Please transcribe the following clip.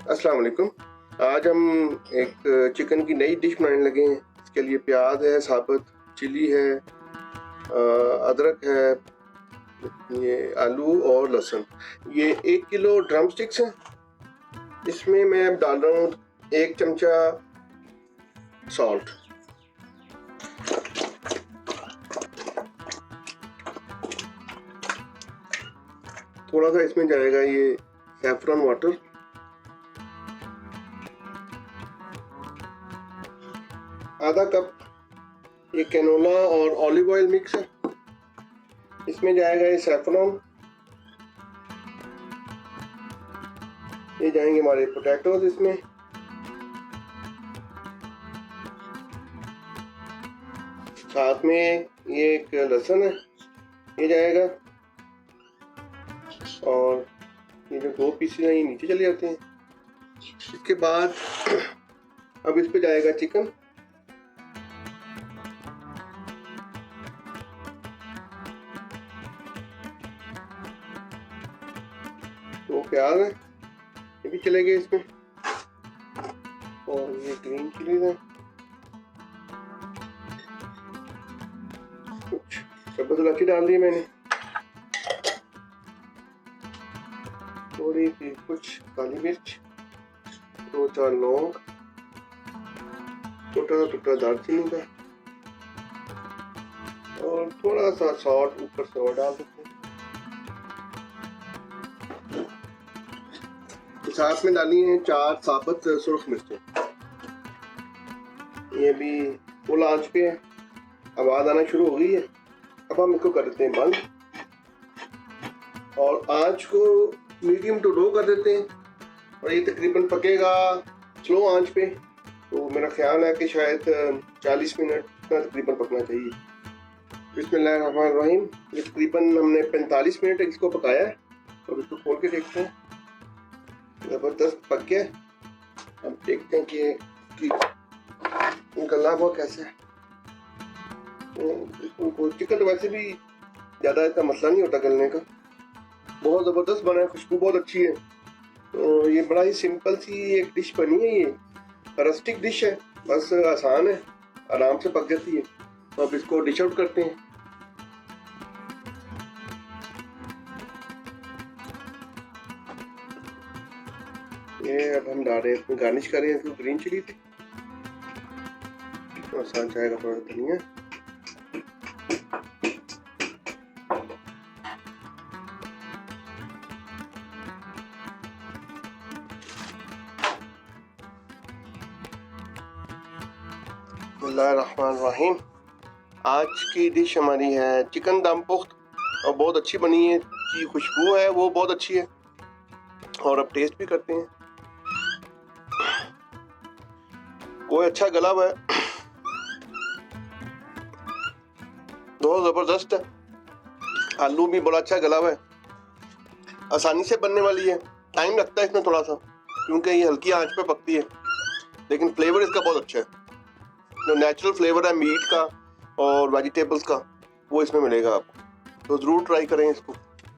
अस्सलाम वालेकुम। आज हम एक चिकन की नई डिश बनाने लगे हैं। इसके लिए प्याज है, साबुत चिली है, अदरक है, ये आलू और लहसुन। ये 1 किलो ड्रम स्टिक्स हैं। इसमें मैं अब डाल रहा हूँ 1 चमचा सॉल्ट। थोड़ा सा इसमें जाएगा ये सैफरन वाटर, आधा कप ये कैनोला और ऑलिव ऑयल मिक्स है। इसमें जाएगा ये सैफरन, ये जाएंगे हमारे पोटैटोज इसमें, साथ में ये एक लहसुन है ये जाएगा, और ये जो 2 पीसेस हैं ये नीचे चले जाते हैं। इसके बाद अब इस पे जाएगा चिकन। तो प्याज है ये भी चले गए इसमें, और ये ग्रीन चिलीज है, कुछ सब्ज़ इलायची डाल दी मैंने, थोड़ी सी कुछ काली मिर्च, 2-4 लौंग, छोटा सा टुकड़ा दालचीनी का, और थोड़ा सा सॉल्ट ऊपर से और डाल देते हैं। साथ में डाली हैं 4 साबुत सुर्ख मिर्चें। ये भी फुल आंच पे है, आवाज आना शुरू हो गई है। अब हम इसको कर देते हैं बंद, और आंच को मीडियम टू लो कर देते हैं, और ये तकरीबन पकेगा स्लो आंच पे। तो मेरा ख्याल है कि शायद 40 मिनट का तकरीबन पकना चाहिए। बिस्मिल्लाहिर्रहमानिर्रहीम। ये तकरीबन हमने 45 मिनट इसको पकाया है। तो इसको खोल के देखते हैं, ज़बरदस्त पक गया। अब देखते हैं कि गला हुआ कैसे है। चिकन तो वैसे भी ज़्यादा इसका मसला नहीं होता गलने का, बहुत ज़बरदस्त बना है, खुशबू बहुत अच्छी है। तो ये बड़ा ही सिंपल सी एक डिश बनी है। ये रस्टिक डिश है, बस आसान है, आराम से पक जाती है। तो अब इसको डिश आउट करते हैं। ये अब हम डाल रहे हैं, इसमें गार्निश कर रहे हैं इसको ग्रीन चिली थी, और साथ जाएगा थोड़ा धनिया। बिस्मिल्लाहिर्रहमानिर्रहीम। आज की डिश हमारी है चिकन दम पुख्त, और बहुत अच्छी बनी है, की खुशबू है वो बहुत अच्छी है। और अब टेस्ट भी करते हैं। कोई अच्छा गला हुआ है, बहुत ज़बरदस्त है। आलू भी बड़ा अच्छा गला हुआ है, आसानी से बनने वाली है। टाइम लगता है इसमें थोड़ा सा, क्योंकि ये हल्की आंच पे पकती है, लेकिन फ्लेवर इसका बहुत अच्छा है। जो नेचुरल फ्लेवर है मीट का और वेजिटेबल्स का, वो इसमें मिलेगा आपको। तो ज़रूर ट्राई करें इसको।